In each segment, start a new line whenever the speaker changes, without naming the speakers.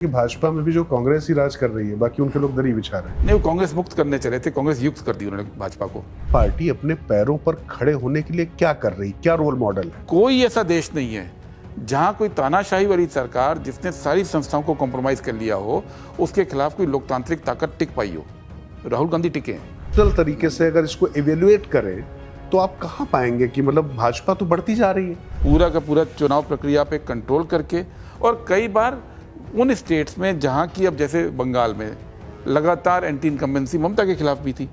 कि भाजपा में भी जो कांग्रेस ही राज कर रही है, बाकी उनके लोग दरी बिछा रहे हैं।
नहीं, वो कांग्रेस मुक्त करने चले थे, कांग्रेस युक्त कर दी उन्होंने भाजपा को।
पार्टी अपने पैरों पर खड़े होने के लिए क्या कर रही, क्या रोल मॉडल है?
कोई ऐसा देश नहीं है जहां कोई तानाशाही वाली सरकार जिसने सारी संस्थाओं को कॉम्प्रोमाइज कर लिया हो, उसके खिलाफ कोई लोकतांत्रिक ताकत टिक पाई हो। राहुल गांधी टिके हैं।
सरल तरीके से अगर इसको इवेल्युएट करें तो आप कहां पाएंगे कि मतलब भाजपा तो बढ़ती जा रही है।
पूरा का पूरा चुनाव प्रक्रिया पे कंट्रोल करके, और कई बार उन स्टेट्स में जहां की, अब जैसे बंगाल में लगातार एंटी इनकम्बेंसी ममता के खिलाफ भी थी,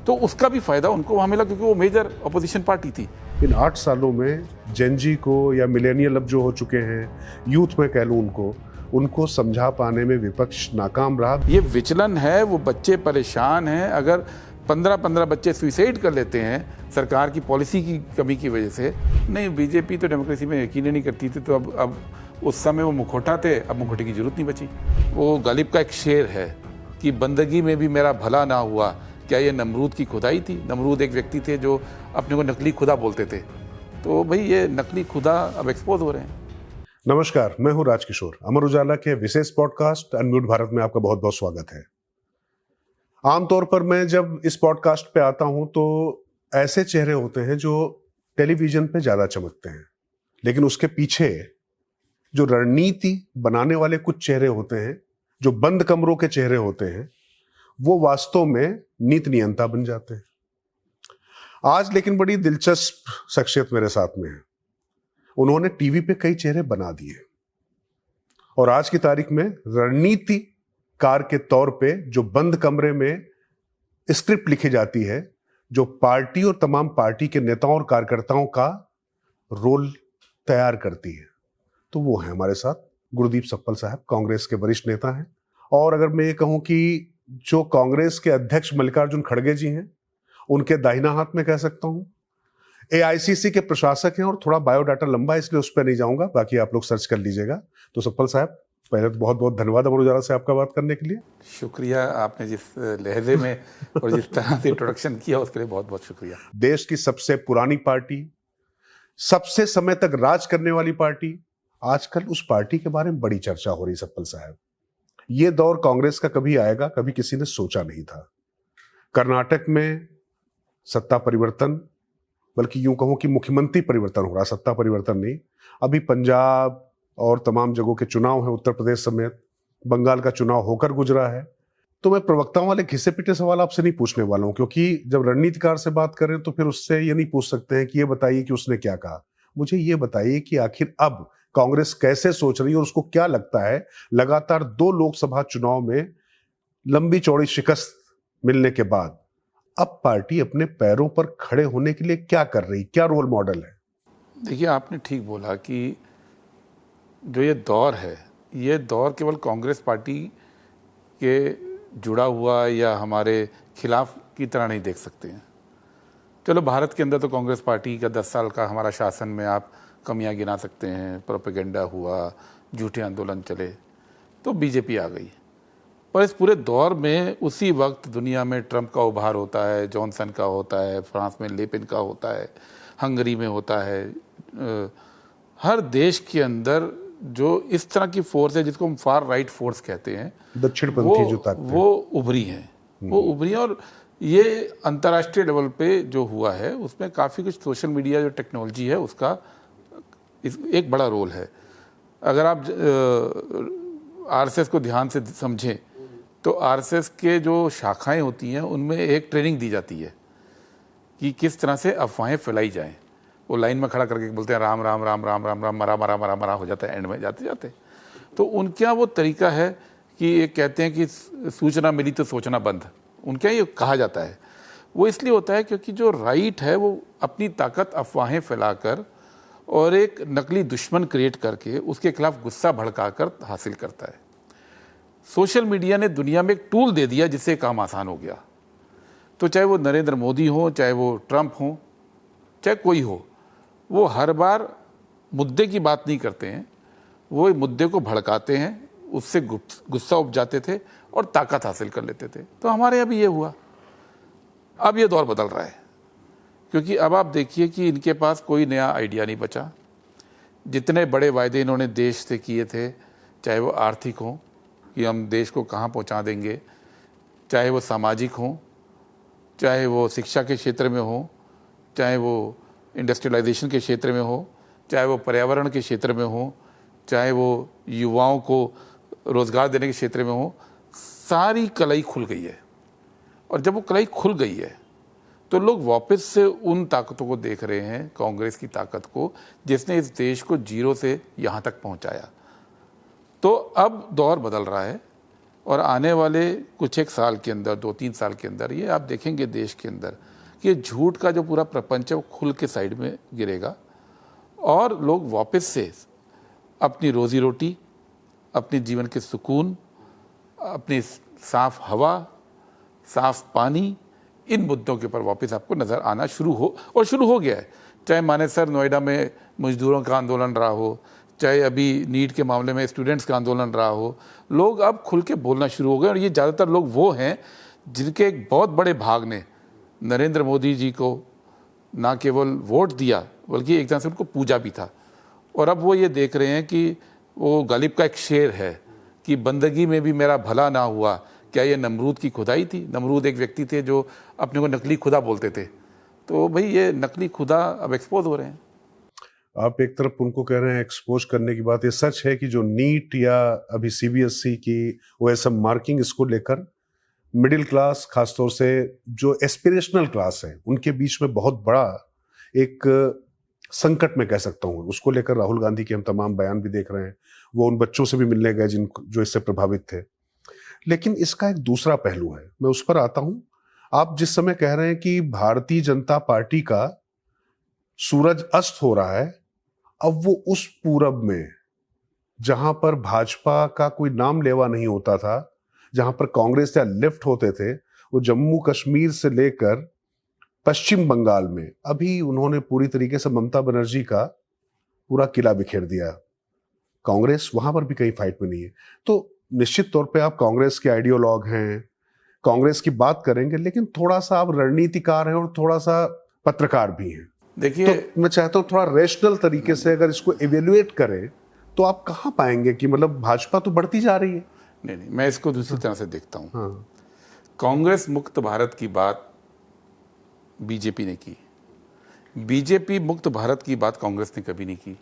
तो उसका भी फायदा उनको वहां मिला क्योंकि वो मेजर अपोजिशन पार्टी थी।
इन 8 सालों में जेनजी को या मिलेनियल अब जो हो चुके हैं, यूथ में कह लूं उनको समझा पाने में विपक्ष नाकाम रहा।
ये विचलन है, वो बच्चे परेशान हैं। अगर 15-15 बच्चे सुइसाइड कर लेते हैं सरकार की पॉलिसी की कमी की वजह से। नहीं, बीजेपी तो डेमोक्रेसी में यकीन नहीं करती थी, तो अब उस समय वो मुखौटा थे, अब मुखौटे की जरूरत नहीं बची। वो गालिब का एक शेर है कि बंदगी में भी मेरा भला ना हुआ। क्या ये नमरूद की खुदाई थी? नमरूद एक व्यक्ति थे जो अपने को नकली खुदा बोलते थे। तो भाई ये नकली खुदा अब एक्सपोज हो रहे हैं।
नमस्कार, मैं हूं राजकिशोर। अमर उजाला के विशेष पॉडकास्ट अनम्यूट भारत में आपका बहुत बहुत स्वागत है। आमतौर पर मैं जब इस पॉडकास्ट पे आता हूं तो ऐसे चेहरे होते हैं जो टेलीविजन पे ज्यादा चमकते हैं, लेकिन उसके पीछे जो रणनीति बनाने वाले कुछ चेहरे होते हैं, जो बंद कमरों के चेहरे होते हैं, वो वास्तव में नीति नियंता बन जाते हैं। आज लेकिन बड़ी दिलचस्प शख्सियत मेरे साथ में है। उन्होंने टीवी पे कई चेहरे बना दिए और आज की तारीख में रणनीतिकार के तौर पे जो बंद कमरे में स्क्रिप्ट लिखी जाती है, जो पार्टी और तमाम पार्टी के नेताओं और कार्यकर्ताओं का रोल तैयार करती है, तो वो है हमारे साथ गुरदीप सप्पल साहब, कांग्रेस के वरिष्ठ नेता हैं। और अगर मैं ये कहूं कि जो कांग्रेस के अध्यक्ष मल्लिकार्जुन खड़गे जी हैं, उनके दाहिना हाथ में कह सकता हूं। एआईसीसी के प्रशासक हैं और थोड़ा बायोडाटा लंबा है इसलिए उस पर नहीं जाऊंगा, बाकी आप लोग सर्च कर लीजिएगा। तो सप्पल साहब, पहले तो बहुत बहुत धन्यवाद अमर उजाला से आपका बात करने के लिए।
शुक्रिया, आपने जिस लहजे में और जिस तरह से इंट्रोडक्शन किया उसके लिए बहुत बहुत शुक्रिया।
देश की सबसे पुरानी पार्टी, सबसे समय तक राज करने वाली पार्टी, आजकल उस पार्टी के बारे में बड़ी चर्चा हो रही। सप्पल साहब, ये दौर कांग्रेस का कभी आएगा, कभी किसी ने सोचा नहीं था। कर्नाटक में सत्ता परिवर्तन, बल्कि यूं कहूं कि मुख्यमंत्री परिवर्तन हो रहा, सत्ता परिवर्तन नहीं। अभी पंजाब और तमाम जगहों के चुनाव है, उत्तर प्रदेश समेत बंगाल का चुनाव होकर गुजरा है। तो मैं प्रवक्ताओं वाले घिसे पिटे सवाल आपसे नहीं पूछने वाला हूं, क्योंकि जब रणनीतिकार से बात करें तो फिर उससे ये नहीं पूछ सकते हैं कि ये बताइए कि उसने क्या कहा। मुझे ये बताइए कि आखिर अब कांग्रेस कैसे सोच रही है और उसको क्या लगता है, लगातार 2 लोकसभा चुनाव में लंबी चौड़ी शिकस्त मिलने के बाद अब पार्टी अपने पैरों पर खड़े होने के लिए क्या कर रही, क्या रोल मॉडल है?
देखिए, आपने ठीक बोला कि जो ये दौर है, ये दौर केवल कांग्रेस पार्टी के जुड़ा हुआ या हमारे खिलाफ की तरह नहीं देख सकते हैं। चलो, भारत के अंदर तो कांग्रेस पार्टी का 10 साल का हमारा शासन में आप कमियां गिना सकते हैं। प्रोपेगेंडा हुआ, झूठे आंदोलन चले, तो बीजेपी आ गई। पर इस पूरे दौर में उसी वक्त दुनिया में ट्रंप का उभार होता है, जॉनसन का होता है, फ्रांस में लेपिन का होता है, हंगरी में होता है। हर देश के अंदर जो इस तरह की फोर्स है जिसको हम फार राइट फोर्स कहते हैं,
दक्षिणपंथी जो ताकत,
वो उभरी हैं। वो उभरी हैं। और ये अंतर्राष्ट्रीय लेवल पे जो हुआ है उसमें काफ़ी कुछ सोशल मीडिया जो टेक्नोलॉजी है उसका एक बड़ा रोल है। अगर आप आरएसएस को ध्यान से समझें तो आरएसएस के जो शाखाएं होती हैं उनमें एक ट्रेनिंग दी जाती है कि किस तरह से अफवाहें फैलाई जाएं। वो लाइन में खड़ा करके बोलते हैं राम राम राम राम राम राम, मरा मरा मरा मरा हो जाता है एंड में जाते जाते। तो उनका वो तरीका है कि ये कहते हैं कि सूचना मिली तो सोचना बंद, उनके ये कहा जाता है। वो इसलिए होता है क्योंकि जो राइट है वो अपनी ताकत अफवाहें फैलाकर और एक नकली दुश्मन क्रिएट करके उसके खिलाफ गुस्सा भड़काकर हासिल करता है। सोशल मीडिया ने दुनिया में एक टूल दे दिया जिससे काम आसान हो गया। तो चाहे वो नरेंद्र मोदी हो, चाहे वो ट्रंप हो, चाहे कोई हो, वो हर बार मुद्दे की बात नहीं करते हैं, वो मुद्दे को भड़काते हैं, उससे गुस्सा उपजाते थे और ताकत हासिल कर लेते थे। तो हमारे यहाँ भी ये हुआ। अब ये दौर बदल रहा है क्योंकि अब आप देखिए कि इनके पास कोई नया आइडिया नहीं बचा। जितने बड़े वायदे इन्होंने देश से किए थे चाहे वो आर्थिक हो कि हम देश को कहाँ पहुँचा देंगे, चाहे वो सामाजिक हो, चाहे वो शिक्षा के क्षेत्र में हो, चाहे वो इंडस्ट्रियलाइजेशन के क्षेत्र में हो, चाहे वो पर्यावरण के क्षेत्र में हो, चाहे वो युवाओं को रोज़गार देने के क्षेत्र में हो, सारी कलाई खुल गई है। और जब वो कलाई खुल गई है तो लोग वापस से उन ताकतों को देख रहे हैं, कांग्रेस की ताकत को, जिसने इस देश को जीरो से यहाँ तक पहुँचाया। तो अब दौर बदल रहा है और आने वाले कुछ एक साल के अंदर, 2-3 साल के अंदर ये आप देखेंगे देश के अंदर कि झूठ का जो पूरा प्रपंच है वो खुल के साइड में गिरेगा और लोग वापस से अपनी रोजी रोटी, अपने जीवन के सुकून, अपनी साफ हवा, साफ पानी, इन मुद्दों के ऊपर वापस आपको नज़र आना शुरू हो गया है। चाहे मानेसर नोएडा में मजदूरों का आंदोलन रहा हो, चाहे अभी नीट के मामले में स्टूडेंट्स का आंदोलन रहा हो, लोग अब खुल के बोलना शुरू हो गए। और ये ज़्यादातर लोग वो हैं जिनके एक बहुत बड़े भाग ने नरेंद्र मोदी जी को ना केवल वोट दिया बल्कि एक तरह से उनको पूजा भी था। और अब वो ये देख रहे हैं कि वो गालिब का एक शेर है कि बंदगी में भी मेरा भला ना हुआ। क्या ये नमरूद की खुदाई थी? नमरूद एक व्यक्ति थे जो अपने को नकली खुदा बोलते थे। तो भाई ये नकली खुदा अब एक्सपोज हो रहे हैं।
आप एक तरफ उनको कह रहे हैं एक्सपोज करने की बात, ये सच है कि जो नीट या अभी सीबीएसई की ओएसएम मार्किंग, इसको लेकर मिडिल क्लास, खासतौर से जो एस्पिरेशनल क्लास है, उनके बीच में बहुत बड़ा एक संकट में कह सकता हूँ। उसको लेकर राहुल गांधी के हम तमाम बयान भी देख रहे हैं। वो उन बच्चों से भी मिलने गए जो इससे प्रभावित थे। लेकिन इसका एक दूसरा पहलू है, मैं उस पर आता हूं। आप जिस समय कह रहे हैं कि भारतीय जनता पार्टी का सूरज अस्त हो रहा है, अब वो उस पूरब में जहां पर भाजपा का कोई नाम लेवा नहीं होता था, जहां पर कांग्रेस या लेफ्ट होते थे, वो जम्मू कश्मीर से लेकर पश्चिम बंगाल में अभी उन्होंने पूरी तरीके से ममता बनर्जी का पूरा किला बिखेर दिया। कांग्रेस वहां पर भी कहीं फाइट में नहीं है। तो निश्चित तौर पे आप कांग्रेस के आइडियोलॉग हैं, कांग्रेस की बात करेंगे, लेकिन थोड़ा सा आप रणनीतिकार हैं और थोड़ा सा पत्रकार भी हैं।
देखिए,
तो मैं चाहता हूं थोड़ा रेशनल तरीके से अगर इसको इवेल्युएट करें तो आप कहां पाएंगे कि मतलब भाजपा तो बढ़ती जा रही है।
नहीं, मैं इसको दूसरी तरह से देखता हूं।
हाँ।
कांग्रेस मुक्त भारत की बात बीजेपी ने की, बीजेपी मुक्त भारत की बात कांग्रेस ने कभी नहीं की।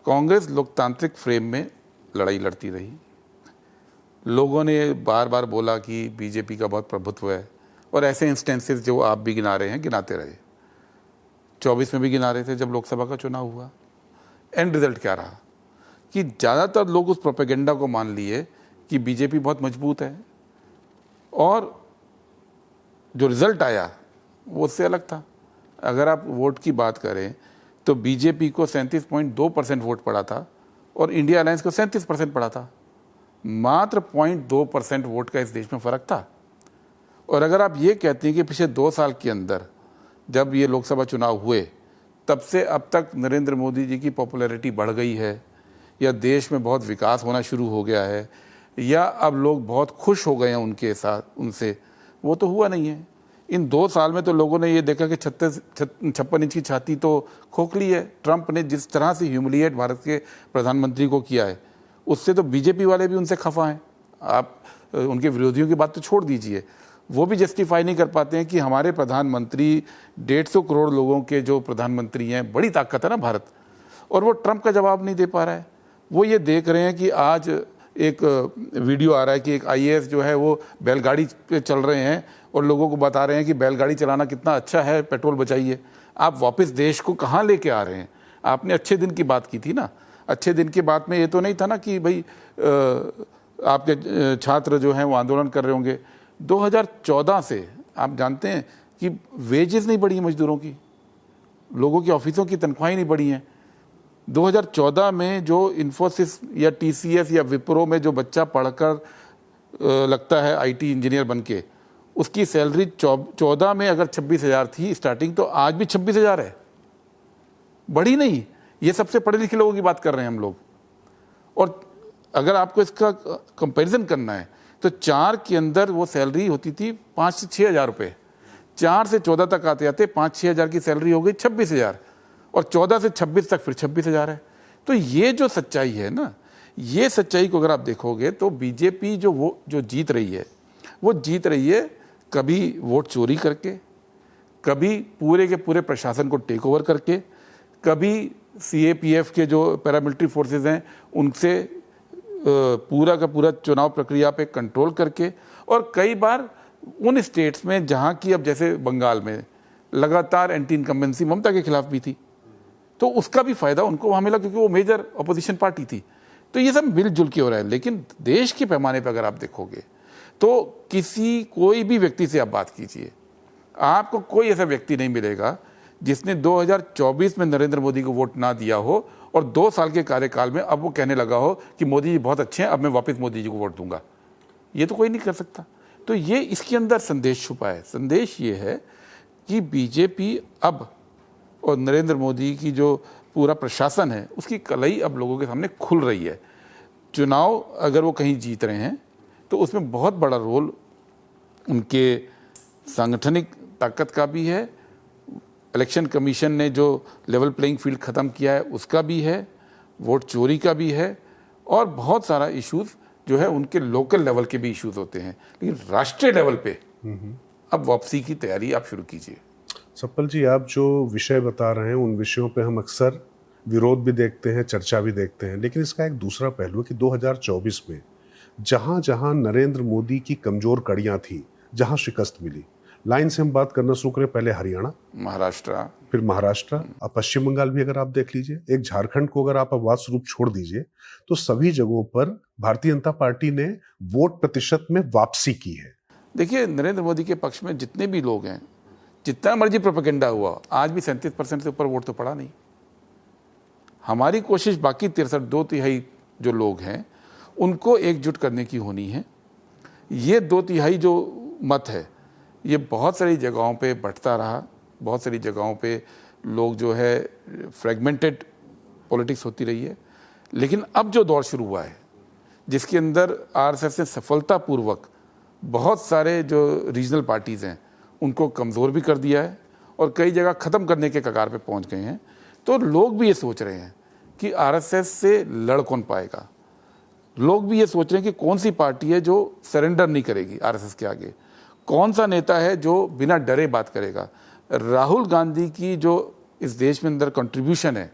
कांग्रेस लोकतांत्रिक फ्रेम में लड़ाई लड़ती रही। लोगों ने बार बार बोला कि बीजेपी का बहुत प्रभुत्व है, और ऐसे इंस्टेंसेस जो आप भी गिना रहे हैं गिनाते रहे। 24 में भी गिना रहे थे जब लोकसभा का चुनाव हुआ। एंड रिजल्ट क्या रहा कि ज़्यादातर लोग उस प्रोपेगेंडा को मान लिए कि बीजेपी बहुत मजबूत है, और जो रिजल्ट आया वो उससे अलग था। अगर आप वोट की बात करें तो बीजेपी को 37.2% वोट पड़ा था और इंडिया अलायंस को 37% पड़ा था। मात्र 0.2% वोट का इस देश में फ़र्क था। और अगर आप ये कहते हैं कि पिछले 2 साल के अंदर जब ये लोकसभा चुनाव हुए तब से अब तक नरेंद्र मोदी जी की पॉपुलैरिटी बढ़ गई है, या देश में बहुत विकास होना शुरू हो गया है, या अब लोग बहुत खुश हो गए हैं उनके साथ उनसे, वो तो हुआ नहीं है। इन 2 साल में तो लोगों ने ये देखा कि 56 इंच की छाती तो खोखली है। ट्रंप ने जिस तरह से ह्यूमिलिएट भारत के प्रधानमंत्री को किया है, उससे तो बीजेपी वाले भी उनसे खफा हैं। आप उनके विरोधियों की बात तो छोड़ दीजिए, वो भी जस्टिफाई नहीं कर पाते हैं कि हमारे प्रधानमंत्री 150 करोड़ लोगों के जो प्रधानमंत्री हैं, बड़ी ताकत है ना भारत, और वो ट्रंप का जवाब नहीं दे पा रहा है। वो ये देख रहे हैं कि आज एक वीडियो आ रहा है कि एक आईएएस जो है वो बैलगाड़ी पे चल रहे हैं और लोगों को बता रहे हैं कि बैलगाड़ी चलाना कितना अच्छा है, पेट्रोल बचाइए। आप वापस देश को कहाँ लेके आ रहे हैं? आपने अच्छे दिन की बात की थी ना। अच्छे दिन की बात में ये तो नहीं था ना कि भाई आपके छात्र जो हैं वो आंदोलन कर रहे होंगे। 2014 से आप जानते हैं कि वेजेस नहीं बढ़ी मजदूरों की, लोगों की ऑफिसों की तनख्वाहें नहीं बढ़ी हैं। 2014 में जो इन्फोसिस या टीसीएस या विप्रो में जो बच्चा पढ़कर लगता है आईटी इंजीनियर बनके, उसकी सैलरी 14 में अगर 26,000 थी स्टार्टिंग, तो आज भी 26,000 है, बढ़ी नहीं। ये सबसे पढ़े लिखे लोगों की बात कर रहे हैं हम लोग। और अगर आपको इसका कंपैरिजन करना है तो 4 के अंदर वो सैलरी होती थी 5 से 6,000 रुपये, 4 से 14 तक आते आते 5-6 हज़ार की सैलरी हो गई 26,000, और 14 से 26 तक फिर 26,000 है। तो ये जो सच्चाई है ना, ये सच्चाई को अगर आप देखोगे तो बीजेपी जो जीत रही है, वो जीत रही है कभी वोट चोरी करके, कभी पूरे के पूरे प्रशासन को टेक ओवर करके, कभी सीएपीएफ के जो पैरामिलिट्री फोर्सेस हैं उनसे पूरा का पूरा चुनाव प्रक्रिया पे कंट्रोल करके, और कई बार उन स्टेट्स में जहाँ की, अब जैसे बंगाल में लगातार एंटी इनकम्बेंसी ममता के खिलाफ भी थी, तो उसका भी फायदा उनको वहाँ मिला क्योंकि वो मेजर अपोजिशन पार्टी थी। तो ये सब मिलजुल के हो रहा है। लेकिन देश के पैमाने पर अगर आप देखोगे तो कोई भी व्यक्ति से आप बात कीजिए, आपको कोई ऐसा व्यक्ति नहीं मिलेगा जिसने 2024 में नरेंद्र मोदी को वोट ना दिया हो और 2 साल के कार्यकाल में अब वो कहने लगा हो कि मोदी जी बहुत अच्छे हैं, अब मैं वापस मोदी जी को वोट दूंगा। ये तो कोई नहीं कर सकता। तो ये इसके अंदर संदेश छुपा है। संदेश ये है कि बीजेपी अब और नरेंद्र मोदी की जो पूरा प्रशासन है उसकी कलई अब लोगों के सामने खुल रही है। चुनाव अगर वो कहीं जीत रहे हैं तो उसमें बहुत बड़ा रोल उनके सांगठनिक ताकत का भी है, इलेक्शन कमीशन ने जो लेवल प्लेइंग फील्ड ख़त्म किया है उसका भी है, वोट चोरी का भी है, और बहुत सारा इश्यूज जो है उनके लोकल लेवल के भी इश्यूज होते हैं। लेकिन राष्ट्रीय लेवल पे अब वापसी की तैयारी आप शुरू कीजिए।
सप्पल जी, आप जो विषय बता रहे हैं उन विषयों पे हम अक्सर विरोध भी देखते हैं, चर्चा भी देखते हैं, लेकिन इसका एक दूसरा पहलू है कि 2024 में जहां जहां नरेंद्र मोदी की कमजोर कड़ियां थी, जहां शिकस्त मिली, लाइन से हम बात करना शुरू करें, पहले हरियाणा,
महाराष्ट्र,
फिर महाराष्ट्र, अब पश्चिम बंगाल भी अगर आप देख लीजिए, एक झारखंड को अगर आप अपवाद स्वरूप छोड़ दीजिए, तो सभी जगहों पर भारतीय जनता पार्टी ने वोट प्रतिशत में वापसी की है।
देखिए, नरेंद्र मोदी के पक्ष में जितने भी लोग हैं, जितना मर्जी प्रोपेगेंडा हुआ, आज भी 37% से ऊपर वोट तो पड़ा नहीं। हमारी कोशिश बाकी 63 2/3 जो लोग हैं उनको एकजुट करने की होनी है। ये 2/3 जो मत है ये बहुत सारी जगहों पे बंटता रहा, बहुत सारी जगहों पे लोग जो है फ्रेगमेंटेड पॉलिटिक्स होती रही है। लेकिन अब जो दौर शुरू हुआ है जिसके अंदर आरएसएस ने सफलतापूर्वक बहुत सारे जो रीजनल पार्टीज़ हैं उनको कमज़ोर भी कर दिया है और कई जगह ख़त्म करने के कगार पे पहुंच गए हैं, तो लोग भी ये सोच रहे हैं कि आरएसएस से लड़ कौन पाएगा। लोग भी ये सोच रहे हैं कि कौन सी पार्टी है जो सरेंडर नहीं करेगी आरएसएस के आगे, कौन सा नेता है जो बिना डरे बात करेगा। राहुल गांधी की जो इस देश में अंदर कंट्रीब्यूशन है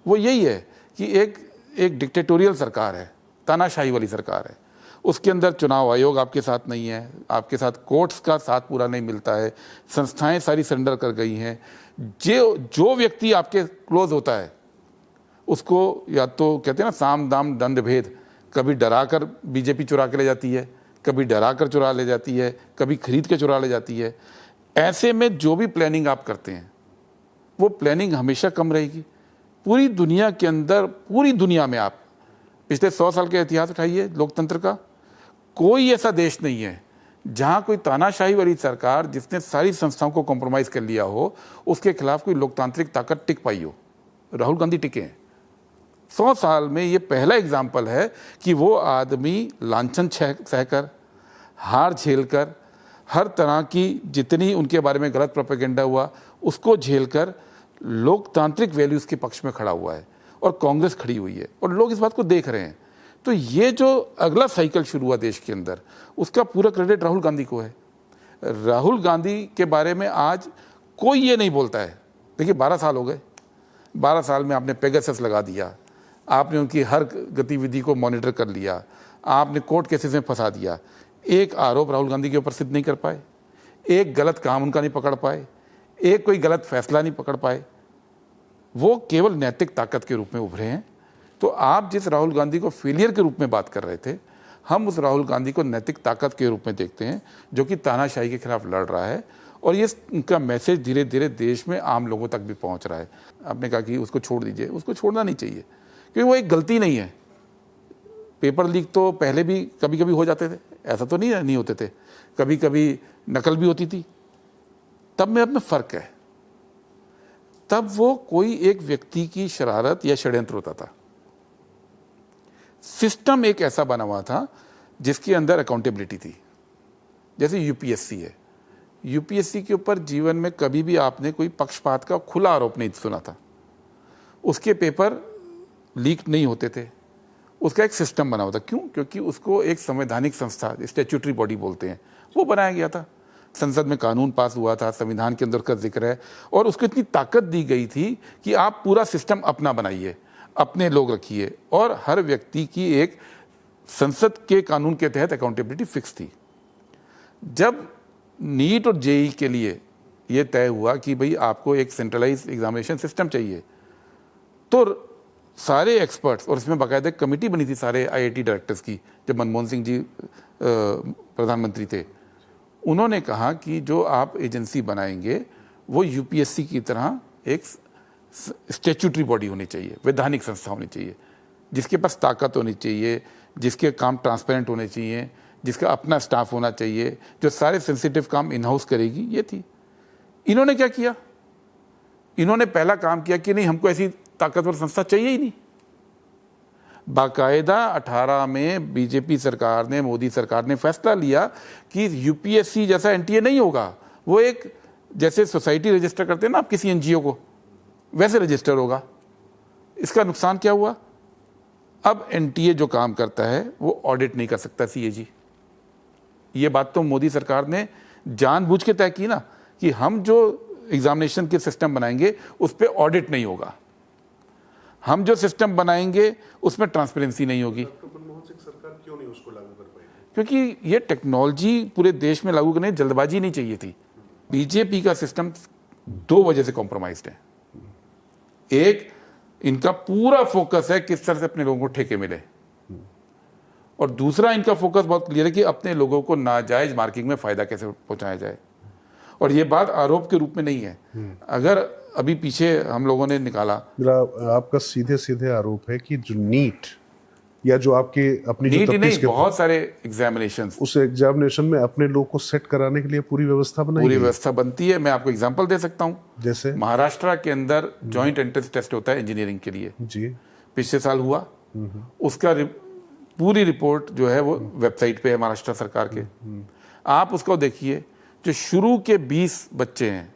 वो यही है कि एक डिक्टेटोरियल सरकार है, तानाशाही वाली सरकार है। उसके अंदर चुनाव आयोग आपके साथ नहीं है, आपके साथ कोर्ट्स का साथ पूरा नहीं मिलता है, संस्थाएं सारी सरेंडर कर गई हैं। जो व्यक्ति आपके क्लोज होता है उसको या तो कहते हैं ना साम दाम दंड भेद, कभी डरा कर बीजेपी चुरा के ले जाती है, कभी डरा कर चुरा ले जाती है, कभी खरीद के चुरा ले जाती है। ऐसे में जो भी प्लानिंग आप करते हैं वो प्लानिंग हमेशा कम रहेगी। पूरी दुनिया के अंदर, पूरी दुनिया में आप पिछले 100 साल के इतिहास उठाइए लोकतंत्र का, कोई ऐसा देश नहीं है जहां कोई तानाशाही वाली सरकार जिसने सारी संस्थाओं को कॉम्प्रोमाइज़ कर लिया हो उसके खिलाफ कोई लोकतांत्रिक ताकत टिक पाई हो। राहुल गांधी टिके हैं। 100 साल में ये पहला एग्जाम्पल है कि वो आदमी लांछन सहकर, हार झेलकर, हर तरह की जितनी उनके बारे में गलत प्रोपेगेंडा हुआ उसको झेलकर लोकतांत्रिक वैल्यूज़ के पक्ष में खड़ा हुआ है और कांग्रेस खड़ी हुई है और लोग इस बात को देख रहे हैं। तो ये जो अगला साइकिल शुरू हुआ देश के अंदर उसका पूरा क्रेडिट राहुल गांधी को है। राहुल गांधी के बारे में आज कोई ये नहीं बोलता है। देखिए 12 साल हो गए, 12 साल में आपने पेगासस लगा दिया, आपने उनकी हर गतिविधि को मॉनिटर कर लिया, आपने कोर्ट केसेस में फंसा दिया। एक आरोप राहुल गांधी के ऊपर सिद्ध नहीं कर पाए, एक गलत काम उनका नहीं पकड़ पाए, एक कोई गलत फैसला नहीं पकड़ पाए। वो केवल नैतिक ताकत के रूप में उभरे हैं। तो आप जिस राहुल गांधी को फेलियर के रूप में बात कर रहे थे, हम उस राहुल गांधी को नैतिक ताकत के रूप में देखते हैं जो कि तानाशाही के खिलाफ लड़ रहा है और ये उनका मैसेज धीरे धीरे देश में आम लोगों तक भी पहुंच रहा है। आपने कहा कि उसको छोड़ दीजिए, उसको छोड़ना नहीं चाहिए क्योंकि वो एक गलती नहीं है। पेपर लीक तो पहले भी कभी कभी हो जाते थे, ऐसा तो नहीं होते थे, कभी कभी नकल भी होती थी, तब में फ़र्क है। तब वो कोई एक व्यक्ति की शरारत या षड्यंत्र होता था। सिस्टम एक ऐसा बना हुआ था जिसके अंदर अकाउंटेबिलिटी थी। जैसे यूपीएससी है, यूपीएससी के ऊपर जीवन में कभी भी आपने कोई पक्षपात का खुला आरोप नहीं सुना था। उसके पेपर लीक नहीं होते थे, उसका एक सिस्टम बना हुआ था। क्यों? क्योंकि उसको एक संवैधानिक संस्था, स्टैट्यूटरी बॉडी बोलते हैं, वो बनाया गया था। संसद में कानून पास हुआ था, संविधान के अंदर का जिक्र है, और उसको इतनी ताकत दी गई थी कि आप पूरा सिस्टम अपना बनाइए, अपने लोग रखिए, और हर व्यक्ति की एक संसद के कानून के तहत अकाउंटेबिलिटी फिक्स थी। जब नीट और जेई के लिए ये तय हुआ कि भाई आपको एक सेंट्रलाइज एग्जामिनेशन सिस्टम चाहिए, तो सारे एक्सपर्ट्स, और इसमें बाकायदा कमेटी बनी थी सारे आईआईटी डायरेक्टर्स की, जब मनमोहन सिंह जी प्रधानमंत्री थे, उन्होंने कहा कि जो आप एजेंसी बनाएंगे वो यूपीएससी की तरह एक स्टैट्यूटरी बॉडी होनी चाहिए, वैधानिक संस्था होनी चाहिए, जिसके पास ताकत होनी चाहिए, जिसके काम ट्रांसपेरेंट होने चाहिए, जिसका अपना स्टाफ होना चाहिए, जो सारे सेंसिटिव काम इन हाउस करेगी। ये थी। इन्होंने क्या किया? इन्होंने पहला काम किया कि नहीं, हमको ऐसी ताकतवर संस्था चाहिए ही नहीं। बाकायदा 18 में बीजेपी सरकार ने, मोदी सरकार ने फैसला लिया कि यूपीएससी जैसा एनटीए नहीं होगा, वो एक जैसे सोसाइटी रजिस्टर करते हैं ना आप किसी एनजीओ को, वैसे रजिस्टर होगा। इसका नुकसान क्या हुआ? अब एनटीए जो काम करता है वो ऑडिट नहीं कर सकता सीएजी। ये बात तो मोदी सरकार ने जानबूझ के तय की ना, कि हम जो एग्जामिनेशन के सिस्टम बनाएंगे उस पर ऑडिट नहीं होगा, हम जो सिस्टम बनाएंगे उसमें ट्रांसपेरेंसी नहीं होगी।
मनमोहन सिंह सरकार क्यों नहीं उसको लागू कर पाई?
क्योंकि ये टेक्नोलॉजी पूरे देश में लागू करने जल्दबाजी नहीं चाहिए थी। बीजेपी का सिस्टम 2 वजह से कॉम्प्रोमाइज्ड है। एक, इनका पूरा फोकस है किस तरह से अपने लोगों को ठेके मिले, और दूसरा इनका फोकस बहुत क्लियर है कि अपने लोगों को नाजायज मार्किंग में फायदा कैसे पहुंचाया जाए। और ये बात आरोप के रूप में नहीं है। अगर अभी पीछे हम लोगों ने निकाला,
आपका सीधे सीधे आरोप है कि जो नीट या जो आपके अपनी जो
नीट ही
तफ्तीश
नहीं, बहुत सारे एग्जामिनेशंस,
उस एग्जामिनेशन में अपने लोग को सेट कराने के लिए पूरी व्यवस्था बनाई
पूरी
गई।
व्यवस्था बनती है। मैं आपको एग्जांपल दे सकता हूं।
जैसे
महाराष्ट्र के अंदर जॉइंट एंट्रेंस टेस्ट होता है इंजीनियरिंग के लिए,
जी,
पिछले साल हुआ। उसका पूरी रिपोर्ट जो है वो वेबसाइट पे है महाराष्ट्र सरकार के। आप उसको देखिए। जो शुरू के 20 बच्चे हैं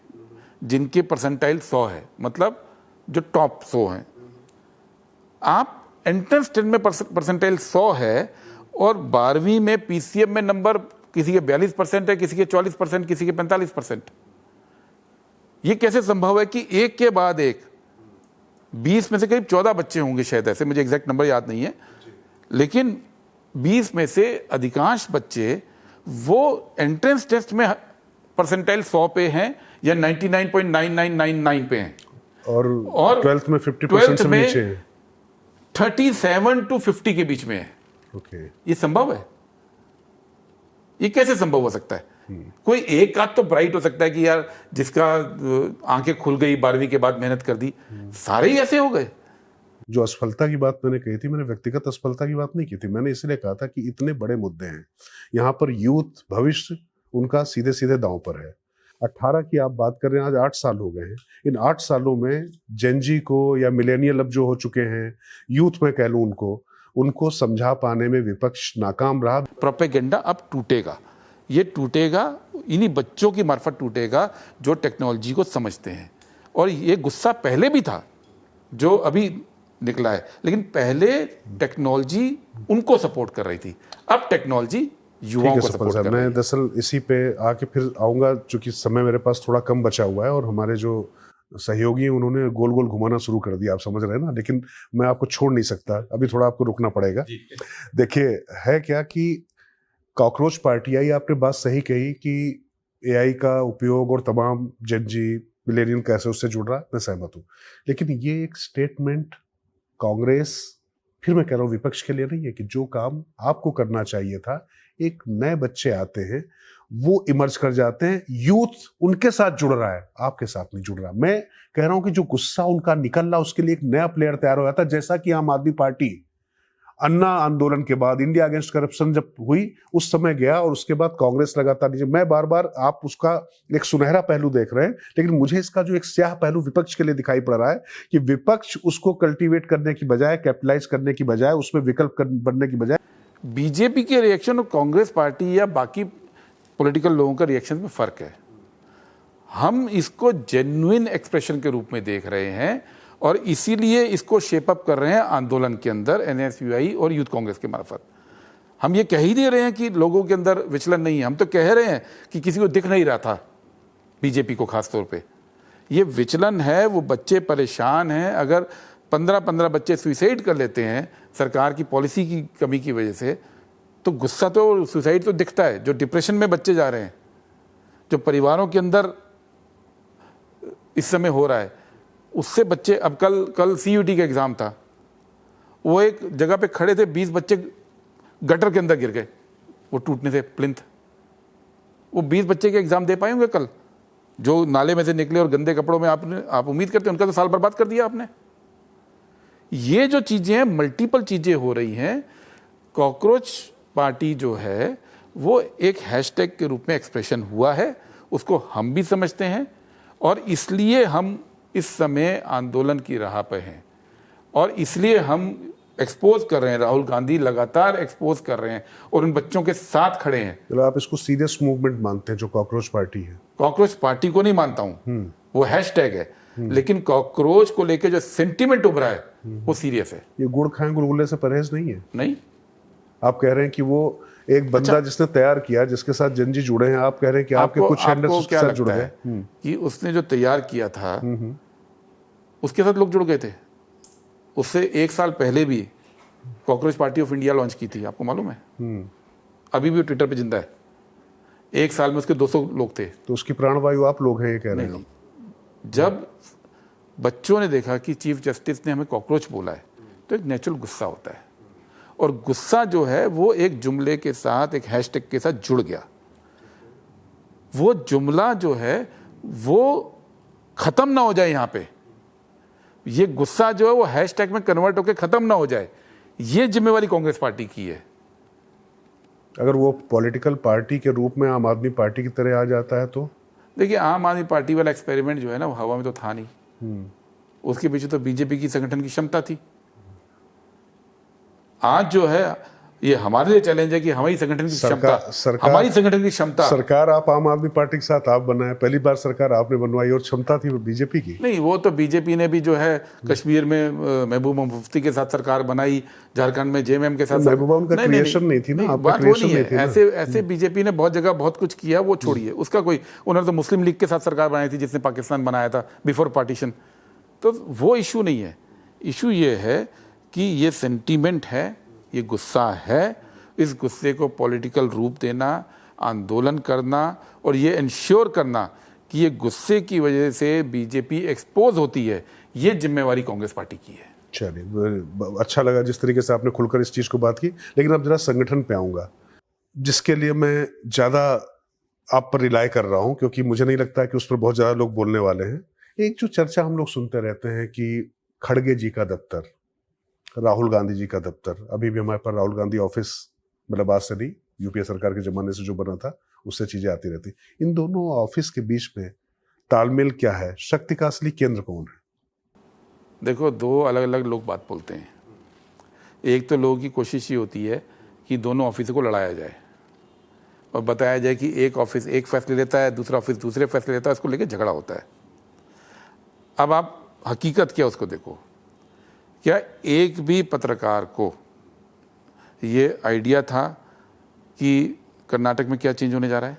जिनके परसेंटाइल 100 है, मतलब जो टॉप 100 हैं, आप एंट्रेंस टेस्ट में परसेंटाइल 100 है, और 12वीं में पीसीएम में नंबर किसी के 42% है, किसी के 44%, किसी के 45%। ये कैसे संभव है कि एक के बाद एक 20 में से करीब 14 बच्चे होंगे शायद, ऐसे मुझे एग्जैक्ट नंबर याद नहीं है, लेकिन 20 में से अधिकांश बच्चे वो एंट्रेंस टेस्ट में परसेंटाइल 100 पे हैं या 99.9999 पे हैं,
और 12th में 50% से नीचे है,
37 to 50 के बीच में है।
ओके,
ये संभव है? ये कैसे संभव हो सकता है? कोई एक आध तो ब्राइट हो सकता है कि यार जिसका आंखें खुल गई 12वीं के बाद मेहनत कर दी, सारे ही ऐसे हो गए।
जो असफलता की बात मैंने कही थी, मैंने व्यक्तिगत असफलता की बात नहीं की थी। मैंने इसलिए कहा था कि इतने बड़े मुद्दे हैं यहाँ पर, यूथ भविष्य उनका सीधे सीधे दांव पर है। 18 की आप बात कर रहे हैं, आज 8 साल हो गए हैं। इन 8 सालों में जेनजी को या मिलेनियल अब जो हो चुके हैं, यूथ में कह लूं, उनको समझा पाने में विपक्ष नाकाम रहा।
प्रोपेगेंडा अब टूटेगा। ये टूटेगा, इन्हीं बच्चों की मार्फत टूटेगा जो टेक्नोलॉजी को समझते हैं। और ये गुस्सा पहले भी था जो अभी निकला है, लेकिन पहले टेक्नोलॉजी उनको सपोर्ट कर रही थी, अब टेक्नोलॉजी युवाओं को सपोर्ट कर रही है।
मैं दरअसल इसी पे आके फिर आऊंगा, चूंकि समय मेरे पास थोड़ा कम बचा हुआ है, और हमारे जो सहयोगी हैं उन्होंने गोल गोल घुमाना शुरू कर दिया, आप समझ रहे हैं ना, लेकिन मैं आपको छोड़ नहीं सकता, अभी थोड़ा आपको रुकना पड़ेगा। देखिए, है क्या कि कॉकरोच पार्टी आई, आपने बात सही कही कि एआई का उपयोग और तमाम जेनजी मिलेनियम कैसे उससे जुड़ रहा है, मैं सहमत हूँ। लेकिन ये एक स्टेटमेंट कांग्रेस, फिर मैं कह रहा हूँ विपक्ष के लिए नहीं है, कि जो काम आपको करना चाहिए था, एक नए बच्चे आते हैं, वो इमर्ज कर जाते हैं, यूथ उनके साथ जुड़ रहा है, आपके साथ नहीं जुड़ रहा। मैं कह रहा हूं कि जो गुस्सा उनका निकल रहा, उसके लिए एक नया प्लेयर तैयार हो जाता, जैसा कि आम आदमी पार्टी अन्ना आंदोलन के बाद, इंडिया अगेंस्ट करप्शन जब हुई, उस समय गया, और उसके बाद कांग्रेस लगातार नीचे। मैं बार बार, आप उसका एक सुनहरा पहलू देख रहे हैं, लेकिन मुझे इसका जो एक स्याह पहलू विपक्ष के लिए दिखाई पड़ रहा है, कि विपक्ष उसको कल्टीवेट करने की बजाय, कैपिटलाइज करने की बजाय, उसमें विकल्प बनने की बजाय,
बीजेपी के रिएक्शन और कांग्रेस पार्टी या बाकी पॉलिटिकल लोगों का रिएक्शन में फर्क है। हम इसको जेन्युइन एक्सप्रेशन के रूप में देख रहे हैं, और इसीलिए इसको शेप अप कर रहे हैं आंदोलन के अंदर एनएसयूआई और यूथ कांग्रेस के मार्फत। हम ये कह ही नहीं रहे हैं कि लोगों के अंदर विचलन नहीं है, हम तो कह रहे हैं कि किसी को दिख नहीं रहा था, बीजेपी को खास तौर पे ये विचलन है। वो बच्चे परेशान हैं। अगर 15-15 बच्चे सुसाइड कर लेते हैं सरकार की पॉलिसी की कमी की वजह से, तो गुस्सा तो सुसाइड तो दिखता है। जो डिप्रेशन में बच्चे जा रहे हैं, जो परिवारों के अंदर इस समय हो रहा है, उससे बच्चे, अब कल सीयूटी का एग्ज़ाम था, वो एक जगह पे खड़े थे, 20 बच्चे गटर के अंदर गिर गए वो टूटने से, प्लिंथ। वो 20 बच्चे के एग्ज़ाम दे पाए होंगे कल, जो नाले में से निकले और गंदे कपड़ों में आप उम्मीद करते हैं उनका तो साल बर्बाद कर दिया आपने। ये जो चीज़ें हैं, मल्टीपल चीज़ें हो रही हैं। कॉकरोच पार्टी जो है वो एक हैशटैग के रूप में एक्सप्रेशन हुआ है, उसको हम भी समझते हैं और इसलिए हम इस समय आंदोलन की राह पे हैं और इसलिए हम एक्सपोज कर रहे हैं। राहुल गांधी लगातार एक्सपोज कर रहे हैं और उन बच्चों के साथ खड़े हैं।
मतलब आप इसको सीरियस मूवमेंट मानते हैं जो कॉकरोच पार्टी है?
कॉकरोच पार्टी को नहीं मानता हूं, वो हैशटैग है, लेकिन कॉकरोच को लेके जो सेंटिमेंट उभरा है वो सीरियस है।
ये गुड़ खाएं गुलगुले से परहेज नहीं है?
नहीं,
आप कह रहे हैं कि वो एक बंदा जिसने तैयार किया, जिसके साथ जंजी जुड़े हैं, आप कह रहे हैं कि आपके कुछ हैंडल्स उसके साथ जुड़ गए
कि उसने जो तैयार किया था उसके साथ लोग जुड़ गए थे। उससे 1 साल पहले भी cockroach party of India launch की थी, आपको मालूम है? अभी भी वो ट्विटर पे जिंदा है। 1 साल में उसके 200 लोग थे।
तो उसकी प्राणवायु आप लोग हैं, ये कह रहे हैं?
जब बच्चों ने देखा कि चीफ जस्टिस ने हमें कॉकरोच बोला है तो एक नेचुरल गुस्सा होता है और गुस्सा जो है वो एक जुमले के साथ, एक हैशटैग के साथ जुड़ गया। वो जुमला जो है वो खत्म ना हो जाए यहाँ पे, ये गुस्सा जो है वो हैशटैग में कन्वर्ट होकर खत्म ना हो जाए, ये जिम्मेवारी कांग्रेस पार्टी की है।
अगर वो पॉलिटिकल पार्टी के रूप में आम आदमी पार्टी की तरह आ जाता है तो?
देखिए, आम आदमी पार्टी वाला एक्सपेरिमेंट जो है ना वो हवा में तो था नहीं, उसके पीछे तो बीजेपी की संगठन की क्षमता थी। आज जो है ये हमारे लिए चैलेंज है कि हमारी संगठन की क्षमता, हमारी संगठन की क्षमता।
सरकार आप आम आदमी पार्टी के साथ आप बनाए, पहली बार सरकार आपने बनवाई और क्षमता थी वो बीजेपी की?
नहीं, वो तो बीजेपी ने भी जो है कश्मीर में महबूबा मुफ्ती के साथ सरकार बनाई, झारखंड में जेएमएम के साथ।
महबूबा उनका क्रिएशन नहीं थी ना,
बात वो नहीं है। ऐसे बीजेपी ने बहुत जगह बहुत कुछ किया, वो छोड़िए उसका कोई। उन्होंने तो मुस्लिम लीग के साथ सरकार बनाई थी जिसने पाकिस्तान बनाया था बिफोर पार्टीशन, तो वो इशू नहीं है। इशू ये है कि ये सेंटीमेंट है, ये गुस्सा है, इस गुस्से को पॉलिटिकल रूप देना, आंदोलन करना और ये इंश्योर करना कि ये गुस्से की वजह से बीजेपी एक्सपोज होती है, ये जिम्मेवारी कांग्रेस पार्टी की है।
चलिए, अच्छा लगा जिस तरीके से आपने खुलकर इस चीज़ को बात की। लेकिन अब जरा संगठन पे आऊँगा, जिसके लिए मैं ज़्यादा आप पर रिलाय कर रहा हूँ, क्योंकि मुझे नहीं लगता कि उस पर बहुत ज़्यादा लोग बोलने वाले हैं। एक जो चर्चा हम लोग सुनते रहते हैं कि खड़गे जी का दफ्तर, राहुल गांधी जी का दफ्तर, अभी भी हमारे पास राहुल गांधी ऑफिस, मतलब आज से नहीं, यूपीए सरकार के ज़माने से जो बना था उससे चीज़ें आती रहती। इन दोनों ऑफिस के बीच में तालमेल क्या है? शक्ति का असली केंद्र कौन है?
देखो, 2 अलग अलग लोग बात बोलते हैं। एक तो लोगों की कोशिश ये होती है कि दोनों ऑफिस को लड़ाया जाए और बताया जाए कि एक ऑफिस एक फैसले लेता है, दूसरा ऑफिस दूसरे फैसले लेता है, उसको लेकर झगड़ा होता है। अब आप हकीकत क्या उसको देखो। क्या एक भी पत्रकार को ये आइडिया था कि कर्नाटक में क्या चेंज होने जा रहा है?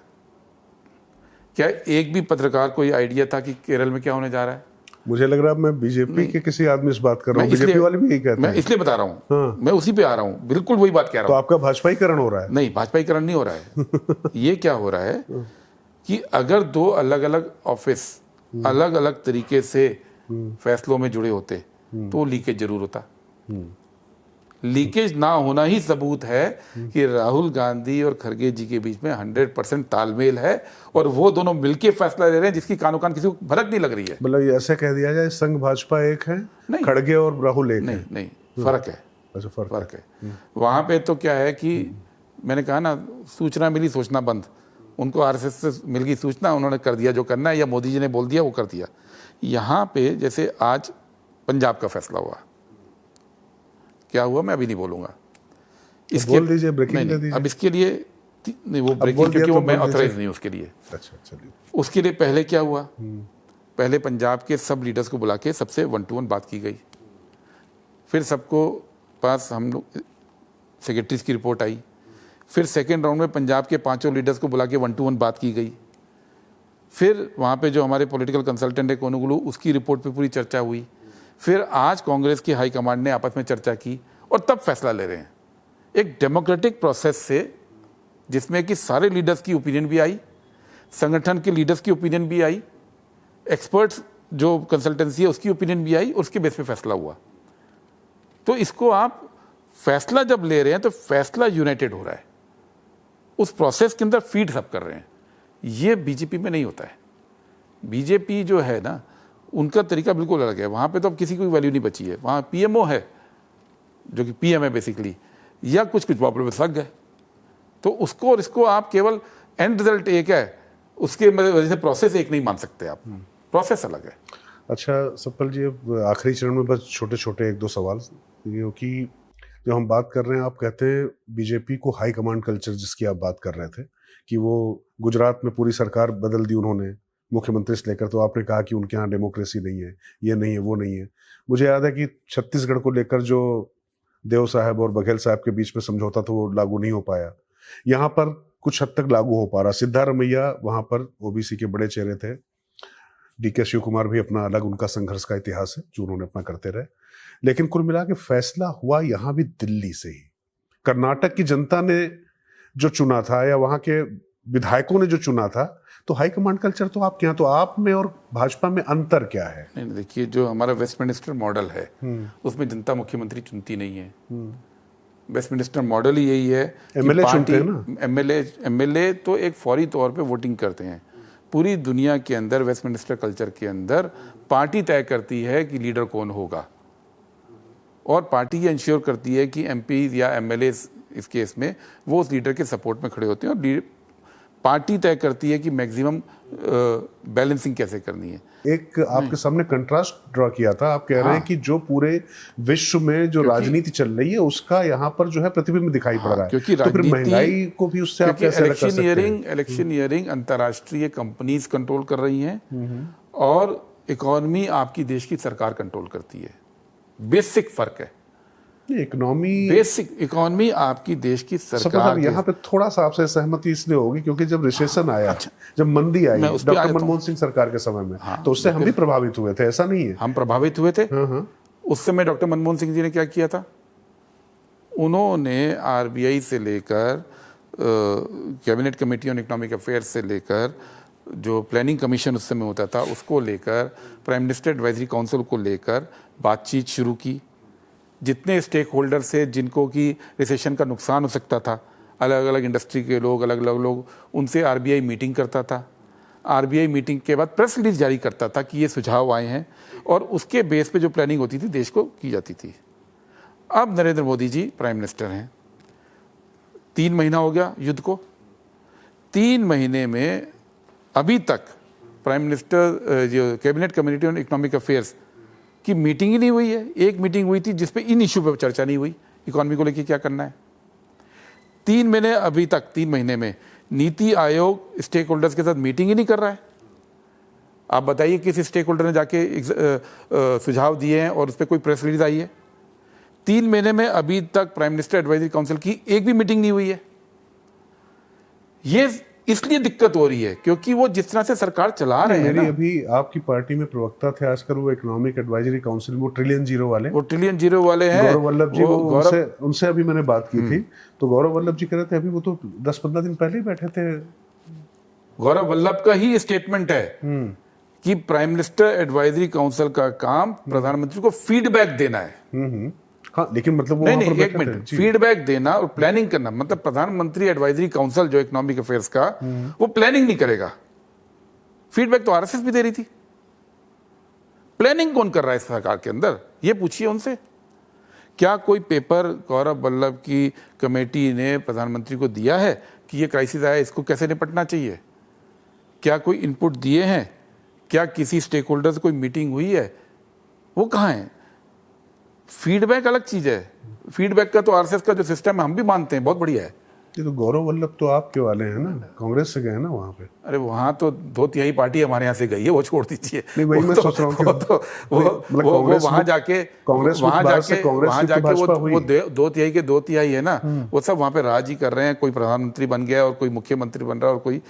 क्या एक भी पत्रकार को ये आइडिया था कि केरल में क्या होने जा रहा है?
मुझे लग रहा है मैं बीजेपी के किसी आदमी से बात कर रहा हूँ, बीजेपी वाले भी यही कहते हैं।
मैं इसलिए बता रहा हूँ, मैं उसी पे आ रहा हूँ, बिल्कुल वही बात कह रहा हूँ।
तो आपका भाजपाईकरण हो रहा है?
नहीं, भाजपाईकरण नहीं हो रहा है। ये क्या हो रहा है कि अगर 2 अलग अलग ऑफिस अलग अलग तरीके से फैसलों में जुड़े होते तो लीकेज जरूर होता। लीकेज ना होना ही सबूत है कि राहुल गांधी और खड़गे जी के बीच में 100% तालमेल है और वो दोनों मिलके फैसला ले रहे हैं जिसकी कानो कान किसी को भनक नहीं लग रही है।
मतलब ये ऐसे कह दिया जाए संघ भाजपा एक है, खड़गे और राहुल एक है?
नहीं, फर्क है।
अच्छा, फर्क
है। वहां पे तो क्या है कि मैंने कहा ना, सूचना मिली सोचना बंद। उनको आरएसएस से मिल गई सूचना, उन्होंने कर दिया जो करना है, या मोदी जी ने बोल दिया वो कर दिया। यहाँ पे जैसे आज पंजाब का फैसला हुआ, क्या हुआ मैं अभी नहीं बोलूंगा, इसके
बोल दीजिए, ब्रेकिंग दे दीजिए।
अब इसके लिए नहीं, वो ब्रेकिंग क्योंकि वो मैं ऑथराइज नहीं उसके लिए।
अच्छा, चलिए।
उसके लिए पहले क्या हुआ पहले पंजाब के सब लीडर्स को बुला के सबसे 1-to-1 बात की गई। फिर सबको पास हम लोग सेक्रेटरीज की रिपोर्ट आई। फिर सेकेंड राउंड में पंजाब के 5 लीडर्स को बुला के 1-to-1 बात की गई। फिर वहाँ पे जो हमारे पॉलिटिकल कंसल्टेंट है कोनुगलू, उसकी रिपोर्ट पे पूरी चर्चा हुई। फिर आज कांग्रेस की हाईकमांड ने आपस में चर्चा की और तब फैसला ले रहे हैं। एक डेमोक्रेटिक प्रोसेस से, जिसमें कि सारे लीडर्स की ओपिनियन भी आई, संगठन के लीडर्स की ओपिनियन भी आई, एक्सपर्ट्स जो कंसल्टेंसी है उसकी ओपिनियन भी आई, और उसके बेस पे फैसला हुआ। तो इसको आप फैसला जब ले रहे हैं तो फैसला यूनाइटेड हो रहा है, उस प्रोसेस के अंदर फीड सब कर रहे हैं। ये बीजेपी में नहीं होता है। बीजेपी जो है ना, उनका तरीका बिल्कुल अलग है। वहाँ पे तो अब किसी की वैल्यू नहीं बची है। वहाँ पीएमओ है जो कि पीएम है बेसिकली, या कुछ पॉपुलर में सग है, तो उसको और इसको आप केवल एंड रिजल्ट एक है, उसके वजह से प्रोसेस एक नहीं मान सकते आप। प्रोसेस अलग है।
अच्छा सतपाल जी, अब आखिरी चरण में बस छोटे छोटे 1-2 सवाल, क्योंकि जब हम बात कर रहे हैं, आप कहते हैं बीजेपी को हाई कमांड कल्चर, जिसकी आप बात कर रहे थे कि वो गुजरात में पूरी सरकार बदल दी उन्होंने, मुख्यमंत्री से लेकर, तो आपने कहा कि उनके यहाँ डेमोक्रेसी नहीं है, ये नहीं है, वो नहीं है। मुझे याद है कि छत्तीसगढ़ को लेकर जो देव साहब और बघेल साहब के बीच में समझौता था, वो लागू नहीं हो पाया। यहाँ पर कुछ हद तक लागू हो पा रहा। सिद्धारमैया वहां पर ओबीसी के बड़े चेहरे थे। डीके शिव कुमार भी अपना अलग उनका संघर्ष का इतिहास है जो उन्होंने अपना करते रहे। लेकिन कुल मिला के फैसला हुआ यहाँ भी दिल्ली से ही। कर्नाटक की जनता ने जो चुना था, या वहां के विधायकों ने जो चुना था, तो हाई कमांड कल्चर तो आपके यहाँ, तो आप में और भाजपा में अंतर क्या है?
नहीं, देखिए, जो हमारा वेस्टमिनिस्टर मॉडल है उसमें जनता मुख्यमंत्री चुनती नहीं है। वेस्टमिनिस्टर मॉडल ही यही है,
एमएलए चुनते हैं ना।
एमएलए तो एक फौरी तौर पे वोटिंग करते हैं। पूरी दुनिया के अंदर वेस्टमिनिस्टर कल्चर के अंदर पार्टी तय करती है कि लीडर कौन होगा, और पार्टी ये इंश्योर करती है कि एमपी या एमएलए इस केस में वो उस लीडर के सपोर्ट में खड़े होते हैं, और पार्टी तय करती है कि मैक्सिमम बैलेंसिंग कैसे करनी है।
एक आपके सामने कंट्रास्ट ड्रॉ किया था। आप कह रहे हैं कि जो पूरे विश्व में जो राजनीति चल रही है उसका यहाँ पर जो है प्रतिबिंब दिखाई पड़ रहा है,
क्योंकि
तो फिर महंगाई को भी उससे आप कैसे अलग कर सकते हैं?
इलेक्शनियरिंग अंतर्राष्ट्रीय कंपनीज कंट्रोल कर रही हैं, और इकोनॉमी आपकी देश की सरकार कंट्रोल करती है। बेसिक फर्क है। बेसिक इकोनॉमी आपकी देश की सरकार।
यहाँ पे थोड़ा सा आपसे सहमति इसलिए होगी क्योंकि जब रिसेशन आया, जब मंदी आई डॉक्टर मनमोहन सिंह सरकार के समय में, तो उससे हम भी प्रभावित हुए थे, ऐसा नहीं है?
हम प्रभावित हुए थे। उस समय डॉक्टर मनमोहन सिंह जी ने क्या किया था? उन्होंने आरबीआई से लेकर cabinet committee on economic affairs से लेकर जो प्लानिंग कमीशन उस समय होता था उसको लेकर, प्राइम मिनिस्टर एडवाइजरी काउंसिल को लेकर बातचीत शुरू की। जितने स्टेक होल्डर से जिनको कि रिसेशन का नुकसान हो सकता था, अलग अलग इंडस्ट्री के लोग, अलग अलग लोग, उनसे आरबीआई मीटिंग करता था। आरबीआई मीटिंग के बाद प्रेस रिलीज जारी करता था कि ये सुझाव आए हैं, और उसके बेस पे जो प्लानिंग होती थी देश को की जाती थी। अब नरेंद्र मोदी जी प्राइम मिनिस्टर हैं। 3 महीना हो गया युद्ध को। 3 महीने में अभी तक प्राइम मिनिस्टर जो cabinet committee on economic affairs की मीटिंग ही नहीं हुई है। एक मीटिंग हुई थी जिसपे इन इशू पे चर्चा नहीं हुई, इकोनॉमी को लेकर क्या करना है। 3 महीने अभी तक 3 महीने में नीति आयोग स्टेक होल्डर्स के साथ मीटिंग ही नहीं कर रहा है। आप बताइए किस स्टेक होल्डर ने जाके सुझाव दिए हैं और उस पर कोई प्रेस रिलीज आई है? 3 महीने में अभी तक प्राइम मिनिस्टर एडवाइजरी काउंसिल की एक भी मीटिंग नहीं हुई है। ये इसलिए दिक्कत हो रही है क्योंकि वो जिस तरह से सरकार चला रहे हैं ना।
अभी आपकी पार्टी में प्रवक्ता थे आजकल वो इकोनॉमिक एडवाइजरी काउंसिल, वो ट्रिलियन जीरो वाले हैं, गौरव वल्लभ जी। उनसे अभी मैंने बात की थी, तो गौरव वल्लभ जी कह रहे थे अभी वो तो 10-15 दिन पहले ही बैठे थे।
गौरव वल्लभ का ही स्टेटमेंट है कि प्राइम मिनिस्टर एडवाइजरी काउंसिल का काम प्रधानमंत्री को फीडबैक देना है।
हाँ, लेकिन मतलब वो
नहीं, एक मिनट, फीडबैक देना और प्लानिंग करना, मतलब प्रधानमंत्री एडवाइजरी काउंसिल जो इकोनॉमिक अफेयर्स का, वो प्लानिंग नहीं करेगा। फीडबैक तो आरएसएस भी दे रही थी। प्लानिंग कौन कर रहा है इस सरकार के अंदर? ये पूछिए उनसे। क्या कोई पेपर गौरव वल्लभ की कमेटी ने प्रधानमंत्री को दिया है कि ये क्राइसिस आया, इसको कैसे निपटना चाहिए? क्या कोई इनपुट दिए हैं? क्या किसी स्टेक होल्डर से कोई मीटिंग हुई है? वो कहाँ है? फीडबैक अलग चीज है। फीडबैक का तो आरएसएस का जो सिस्टम है हम भी मानते हैं, बहुत बढ़िया है,
ये तो गौरव वल्लभ तो आपके वाले हैं ना, कांग्रेस से गए हैं ना वहाँ पे।
अरे वहाँ तो 2/3 पार्टी हमारे यहाँ से गई है, वो छोड़ दीजिए।
नहीं, वही मैं सोच रहा हूँ कि
वो वहाँ जाके
कांग्रेस
वहाँ जाके
भाजपा हुई।
वो 2/3 के 2/3 है ना, वो सब वहाँ पे राज ही कर रहे हैं। कोई प्रधानमंत्री बन गया और कोई मुख्यमंत्री बन रहा है और कोई,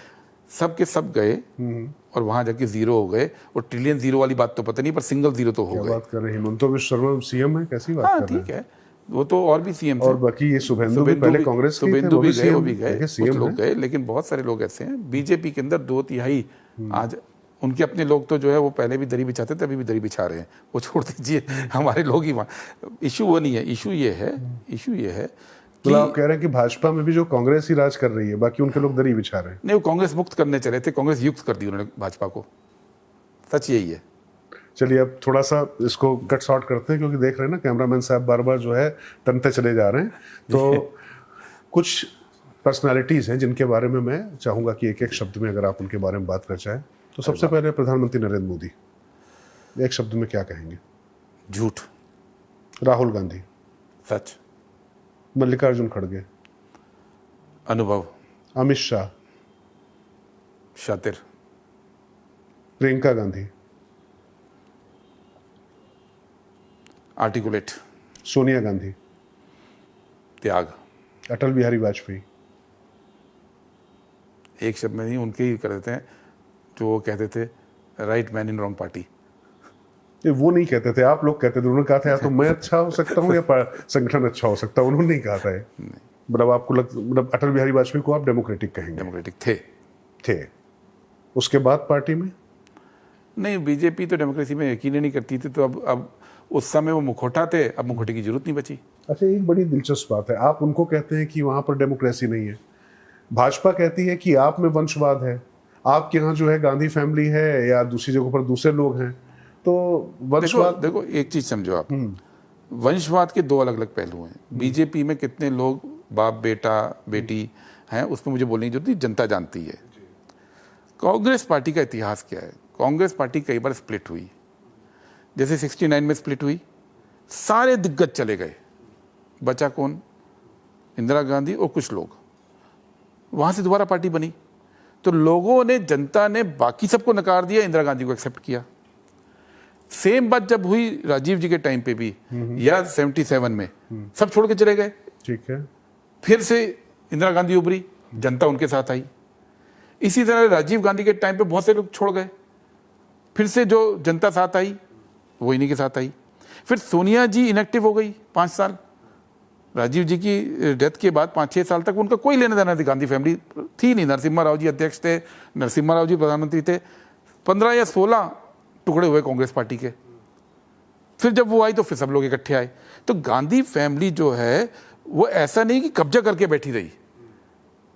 सब के सब गए और वहाँ जाके जीरो हो गए। और ट्रिलियन जीरो वाली बात तो पता नहीं, पर सिंगल जीरो तो हो गए।
बात कर रहे हैं हिमंत बिश्व शर्मा सीएम है, कैसी बात
हाँ
कर रहे हैं?
ठीक है, वो तो और भी सीएम
और बाकी ये शुभेंदु भी पहले कांग्रेस के थे,
शुभेंदु भी गए, वो भी गए,
कुछ
कुछ लोग गए, लेकिन बहुत सारे लोग ऐसे हैं बीजेपी के अंदर 2/3 आज उनके अपने लोग तो जो है वो पहले भी दरी बिछाते थे, अभी भी दरी बिछा रहे हैं, वो छोड़ दीजिए। हमारे लोग ही वहाँ, इशू वो नहीं है, इशू ये है
तो आप कह रहे हैं कि भाजपा में भी जो कांग्रेस ही राज कर रही है, बाकी उनके लोग दरी बिछा रहे हैं।
नहीं, वो कांग्रेस मुक्त करने चले थे, कांग्रेस युक्त कर दी उन्होंने भाजपा को, सच यही है।
चलिए अब थोड़ा सा इसको कट शॉर्ट करते हैं, क्योंकि देख रहे हैं ना कैमरामैन साहब बार बार जो है तनते चले जा रहे हैं। तो कुछ पर्सनालिटीज़ हैं जिनके बारे में मैं चाहूँगा कि एक एक शब्द में अगर आप उनके बारे में बात कर चाहें। तो सबसे पहले प्रधानमंत्री नरेंद्र मोदी, एक शब्द में क्या कहेंगे?
झूठ।
राहुल गांधी।
सच।
मल्लिकार्जुन खड़गे।
अनुभव।
अमित शाह।
शातिर।
प्रियंका गांधी।
आर्टिकुलेट।
सोनिया गांधी।
त्याग।
अटल बिहारी वाजपेयी।
एक शब्द में नहीं, उनके ही कर देते हैं जो वो कहते थे, right man in wrong party.
वो नहीं कहते थे, आप लोग कहते थे। उन्होंने कहा था या तो मैं अच्छा हो सकता हूँ या संगठन अच्छा हो सकता है, उन्होंने नहीं कहा था। मतलब आपको मतलब अटल बिहारी वाजपेयी को आप डेमोक्रेटिक कहेंगे?
डेमोक्रेटिक थे।
उसके बाद पार्टी में
नहीं, बीजेपी तो डेमोक्रेसी में यकीन नहीं करती थी, तो अब उस समय वो मुखौटा थे, अब मुखौटे की जरूरत नहीं बची।
अच्छा, एक बड़ी दिलचस्प बात है, आप उनको कहते हैं कि वहां पर डेमोक्रेसी नहीं है, भाजपा कहती है कि आप में वंशवाद है, आपके यहाँ जो है गांधी फैमिली है या दूसरी जगह पर दूसरे लोग हैं। तो वंशवाद,
देखो एक चीज समझो आप, वंशवाद के दो अलग अलग पहलू हैं। बीजेपी में कितने लोग बाप बेटा बेटी हैं, उसमें मुझे बोलने की जरूरत नहीं, जनता जानती है। कांग्रेस पार्टी का इतिहास क्या है? कांग्रेस पार्टी कई बार स्प्लिट हुई, जैसे 69 में स्प्लिट हुई, सारे दिग्गज चले गए, बचा कौन? इंदिरा गांधी और कुछ लोग। वहां से दोबारा पार्टी बनी, तो लोगों ने, जनता ने बाकी सबको नकार दिया, इंदिरा गांधी को एक्सेप्ट किया। सेम बात जब हुई राजीव जी के टाइम पे भी, या 77 में, सब छोड़ के चले गए।
ठीक है,
फिर से इंदिरा गांधी उभरी, जनता उनके साथ आई। इसी तरह राजीव गांधी के टाइम पे बहुत से लोग छोड़ गए, फिर से जो जनता साथ आई वो इन्हीं के साथ आई। फिर सोनिया जी इनएक्टिव हो गई 5 साल, राजीव जी की डेथ के बाद 5-6 साल तक उनका कोई लेना देना नहीं, गांधी फैमिली थी नहीं। नरसिम्हा राव जी अध्यक्ष थे, नरसिम्हा राव जी प्रधानमंत्री थे। 15 या 16 टुकड़े हुए कांग्रेस पार्टी के। फिर जब वो आई तो फिर सब लोग इकट्ठे आए। तो गांधी फैमिली जो है वो ऐसा नहीं कि कब्जा करके बैठी रही,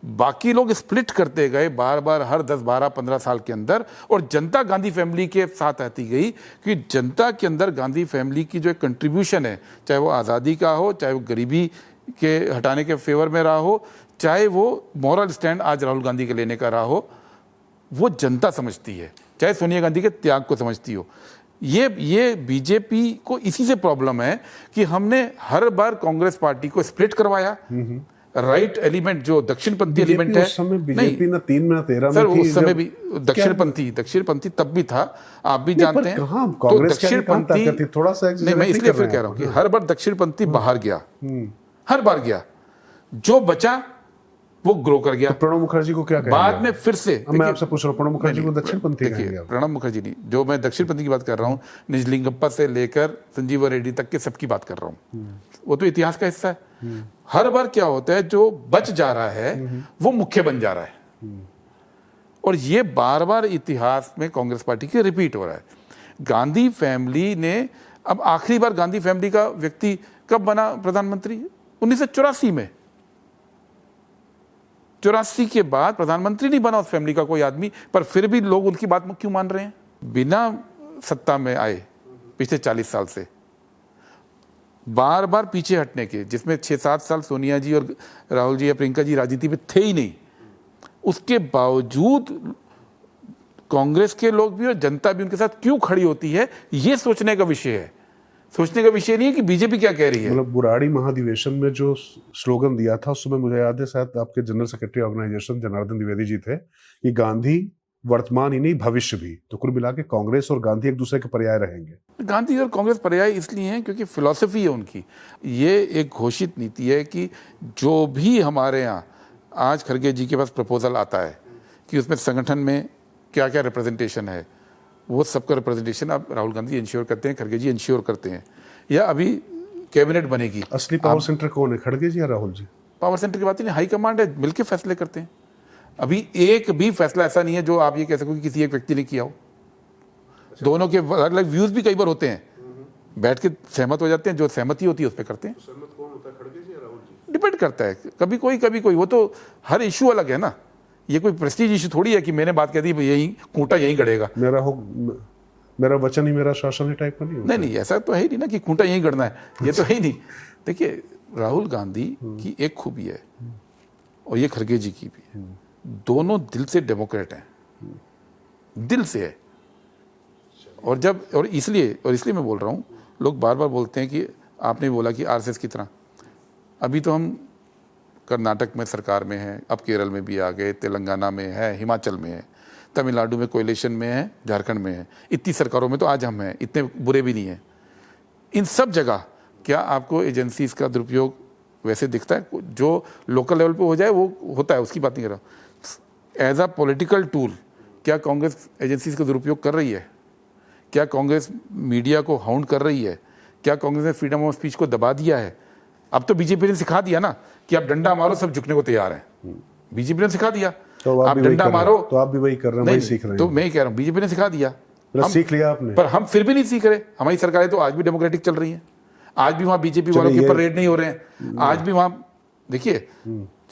बाकी लोग स्प्लिट करते गए बार बार हर 10, 12, 15 साल के अंदर, और जनता गांधी फैमिली के साथ आती गई कि जनता के अंदर गांधी फैमिली की जो एक कंट्रीब्यूशन है, चाहे वो आज़ादी का हो, चाहे वो गरीबी के हटाने के फेवर में रहा हो, चाहे वो मॉरल स्टैंड आज राहुल गांधी के लेने का रहा हो, वो जनता समझती है, चाहे सोनिया गांधी के त्याग को समझती हो। ये बीजेपी को इसी से प्रॉब्लम है कि हमने हर बार कांग्रेस पार्टी को स्प्लिट करवाया। राइट एलिमेंट जो दक्षिणपंथी एलिमेंट है,
उस समय बीजेपी ना 3 में 13 में
सर,
थी,
उस समय भी दक्षिणपंथी तब भी था, आप भी जानते हैं।
तो दक्षिणपंथी थोड़ा सा
नहीं, मैं इसलिए फिर कह रहा हूं कि हर बार दक्षिणपंथी बाहर गया, हर बार गया, जो बचा वो ग्रो कर गया।
तो प्रणब मुखर्जी को क्या कहेंगे?
बाद में फिर से
मैं आपसे पूछ रहा हूं, प्रणब मुखर्जी को दक्षिणपंथी कहेंगे आप?
प्रणब मुखर्जी नहीं, जो मैं दक्षिणपंथी की बात कर रहा हूँ, निजलिंगप्पा से लेकर संजीव रेड्डी तक के सबकी बात कर रहा हूँ, वो तो इतिहास का हिस्सा है। हर बार क्या होता है, जो बच जा रहा है वो मुख्य बन जा रहा है, और ये बार बार इतिहास में कांग्रेस पार्टी के रिपीट हो रहा है। गांधी फैमिली ने, अब आखिरी बार गांधी फैमिली का व्यक्ति कब बना प्रधानमंत्री? 1984 में। 84 के बाद प्रधानमंत्री नहीं बना उस फैमिली का कोई आदमी, पर फिर भी लोग उनकी बात क्यों मान रहे हैं? बिना सत्ता में आए पिछले 40 साल से बार बार पीछे हटने के, जिसमें 6-7 साल सोनिया जी और राहुल जी या प्रियंका जी राजनीति में थे ही नहीं, उसके बावजूद कांग्रेस के लोग भी और जनता भी उनके साथ क्यों खड़ी होती है, ये सोचने का विषय है। सोचने का विषय नहीं है कि बीजेपी क्या कह रही है।
मतलब बुराड़ी महाधिवेशन में जो स्लोगन दिया था उस समय मुझे याद है, शायद आपके general secretary organisation Janardan Dwivedi ji थे, कि गांधी वर्तमान ही नहीं भविष्य भी। तो कुल मिला के कांग्रेस और गांधी एक दूसरे के पर्याय रहेंगे।
गांधी और कांग्रेस पर्याय इसलिए हैं क्योंकि फिलॉसफी है उनकी। ये एक घोषित नीति है कि जो भी हमारे यहाँ आज खड़गे जी के पास प्रपोजल आता है कि उसमें संगठन में क्या क्या रिप्रेजेंटेशन है, वो सबका रिप्रेजेंटेशन अब राहुल गांधी इंश्योर करते हैं, खड़गे जी इंश्योर करते हैं। या अभी कैबिनेट बनेगी,
असली पावर सेंटर कौन है, खड़गे जी या राहुल जी?
पावर सेंटर की बात ही नहीं, हाईकमांड है, मिलकर फैसले करते हैं। अभी एक भी फैसला ऐसा नहीं है जो आप ये कह सको कि किसी एक व्यक्ति ने किया हो। दोनों के अलग अलग व्यूज भी कई बार होते हैं, बैठ के सहमत हो जाते हैं, जो सहमति होती है उस पर करते हैं।
सहमत कौन होता है, खड़गे जी या राहुल जी?
डिपेंड करता है, कभी कोई कभी कोई। वो तो हर इशू अलग है ना, ये कोई प्रेस्टीज इशू थोड़ी है कि मैंने बात कह दी यही खूंटा यहीं गड़ेगा,
मेरा वचन ही मेरा शासन है टाइप का नहीं होता।
नहीं, ऐसा तो है ही नहीं ना कि खूंटा यहीं गड़ना है, ये तो है ही नहीं। देखिए, राहुल गांधी की एक खूबी है और ये खड़गे जी की भी है, दोनों दिल से डेमोक्रेट हैं, दिल से है। और इसलिए मैं बोल रहा हूँ, लोग बार बार बोलते हैं कि आपने बोला कि आरएसएस की तरह। अभी तो हम कर्नाटक में सरकार में हैं, अब केरल में भी आ गए, तेलंगाना में है, हिमाचल में है, तमिलनाडु में कोएलिशन में है, झारखंड में है, इतनी सरकारों में तो आज हम हैं, इतने बुरे भी नहीं हैं। इन सब जगह क्या आपको एजेंसीज का दुरुपयोग वैसे दिखता है? जो लोकल लेवल पे हो जाए वो होता है, उसकी बात नहीं कर रहा। एज अ पॉलिटिकल टूल क्या कांग्रेस एजेंसीज का दुरुपयोग कर रही है? क्या कांग्रेस मीडिया को हाउंड कर रही है? क्या कांग्रेस ने फ्रीडम ऑफ स्पीच को दबा दिया है? अब तो बीजेपी ने सिखा दिया ना कि आप डंडा मारो सब झुकने को तैयार हैं। बीजेपी ने सिखा दिया,
तो
आप डंडा मारो,
तो आप भी वही कर रहे हैं, वही सीख रहे हैं।
तो मैं ही कह रहा हूँ बीजेपी ने सिखा दिया,
सीख लिया आपने,
पर हम फिर भी नहीं सीख रहे। हमारी सरकारें तो आज भी डेमोक्रेटिक चल रही हैं, आज भी वहां बीजेपी वालों के ऊपर रेड नहीं हो रहे हैं, आज भी वहां। देखिए,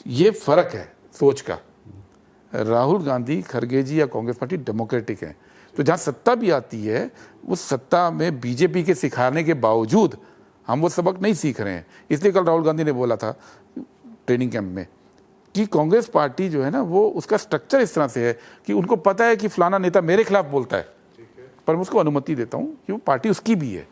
ये फर्क है सोच का। राहुल गांधी, खड़गे जी या कांग्रेस पार्टी डेमोक्रेटिक है, तो जहां सत्ता भी आती है उस सत्ता में बीजेपी के सिखाने के बावजूद हम वो सबक नहीं सीख रहे हैं। इसलिए कल राहुल गांधी ने बोला था ट्रेनिंग कैंप में कि कांग्रेस पार्टी जो है ना, वो उसका स्ट्रक्चर इस तरह से है कि उनको पता है कि फलाना नेता मेरे खिलाफ बोलता है, पर मैं उसको अनुमति देता हूं कि वो पार्टी उसकी भी है।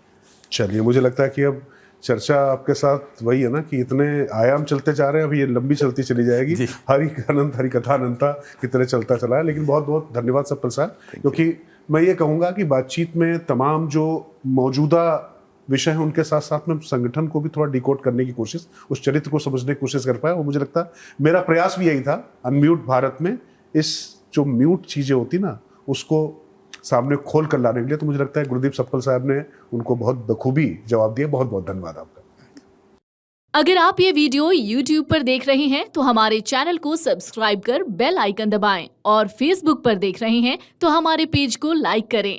चलिए, मुझे लगता है कि अब चर्चा आपके साथ वही है ना कि इतने आयाम चलते जा रहे हैं, अभी ये लंबी चलती चली जाएगी। हरि अनंत हरि कथा अनंता की तरह चलता चला है। लेकिन बहुत बहुत धन्यवाद सप्पल साहब, क्योंकि मैं ये कहूँगा कि बातचीत में तमाम जो मौजूदा विषय हैं उनके साथ साथ में संगठन को भी थोड़ा डिकोड करने की कोशिश, उस चरित्र को समझने की कोशिश कर पाया। और मुझे लगता है मेरा प्रयास भी यही था, अनम्यूट भारत में इस जो म्यूट चीज़ें होती ना उसको सामने खोल कर लाने के लिए। तो मुझे लगता है गुरदीप सप्पल साहब ने उनको बहुत बखूबी जवाब दिया। बहुत बहुत धन्यवाद आपका।
अगर आप ये वीडियो YouTube पर देख रहे हैं तो हमारे चैनल को सब्सक्राइब कर बेल आइकन दबाएं, और Facebook पर देख रहे हैं तो हमारे पेज को लाइक करें।